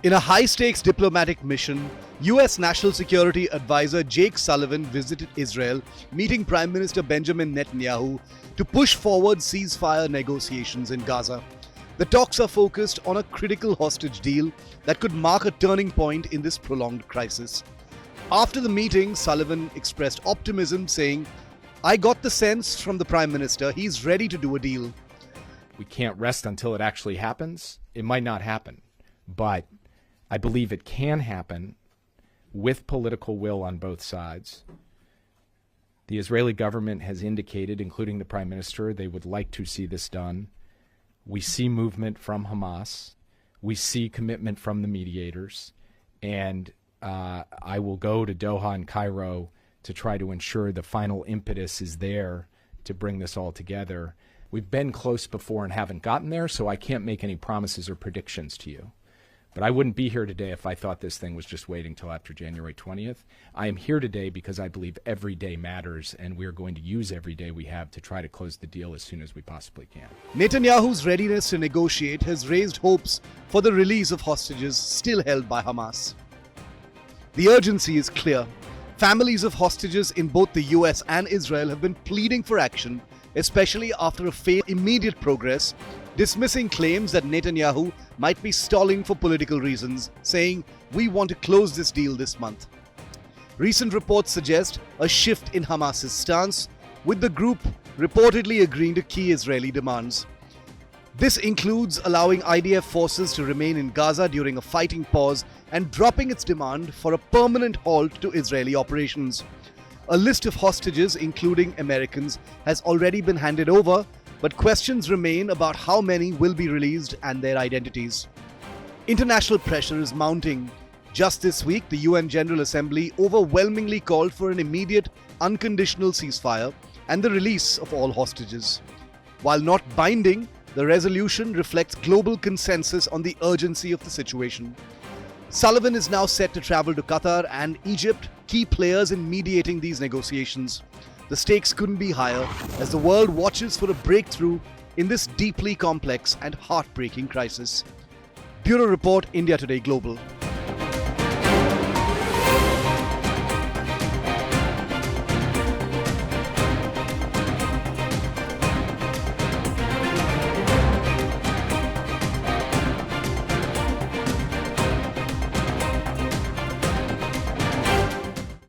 In a high-stakes diplomatic mission, US National Security Adviser Jake Sullivan visited Israel, meeting Prime Minister Benjamin Netanyahu to push forward ceasefire negotiations in Gaza. The talks are focused on a critical hostage deal that could mark a turning point in this prolonged crisis. After the meeting, Sullivan expressed optimism, saying, "I got the sense from the Prime Minister he's ready to do a deal." We can't rest until it actually happens. It might not happen, but I believe it can happen with political will on both sides. The Israeli government has indicated, including the Prime Minister, they would like to see this done. We see movement from Hamas. We see commitment from the mediators. And I will go to Doha and Cairo to try to ensure the final impetus is there to bring this all together. We've been close before and haven't gotten there, so I can't make any promises or predictions to you. But I wouldn't be here today if I thought this thing was just waiting till after January 20th. I am here today because I believe every day matters, and we're going to use every day we have to try to close the deal as soon as we possibly can. Netanyahu's readiness to negotiate has raised hopes for the release of hostages still held by Hamas. The urgency is clear. Families of hostages in both the US and Israel have been pleading for action, especially after a failed immediate progress, dismissing claims that Netanyahu might be stalling for political reasons, saying, "We want to close this deal this month." Recent reports suggest a shift in Hamas's stance, with the group reportedly agreeing to key Israeli demands. This includes allowing IDF forces to remain in Gaza during a fighting pause and dropping its demand for a permanent halt to Israeli operations. A list of hostages, including Americans, has already been handed over, but questions remain about how many will be released and their identities. International pressure is mounting. Just this week, the UN General Assembly overwhelmingly called for an immediate, unconditional ceasefire and the release of all hostages. While not binding, the resolution reflects global consensus on the urgency of the situation. Sullivan is now set to travel to Qatar and Egypt, key players in mediating these negotiations. The stakes couldn't be higher as the world watches for a breakthrough in this deeply complex and heartbreaking crisis. Bureau Report, India Today Global.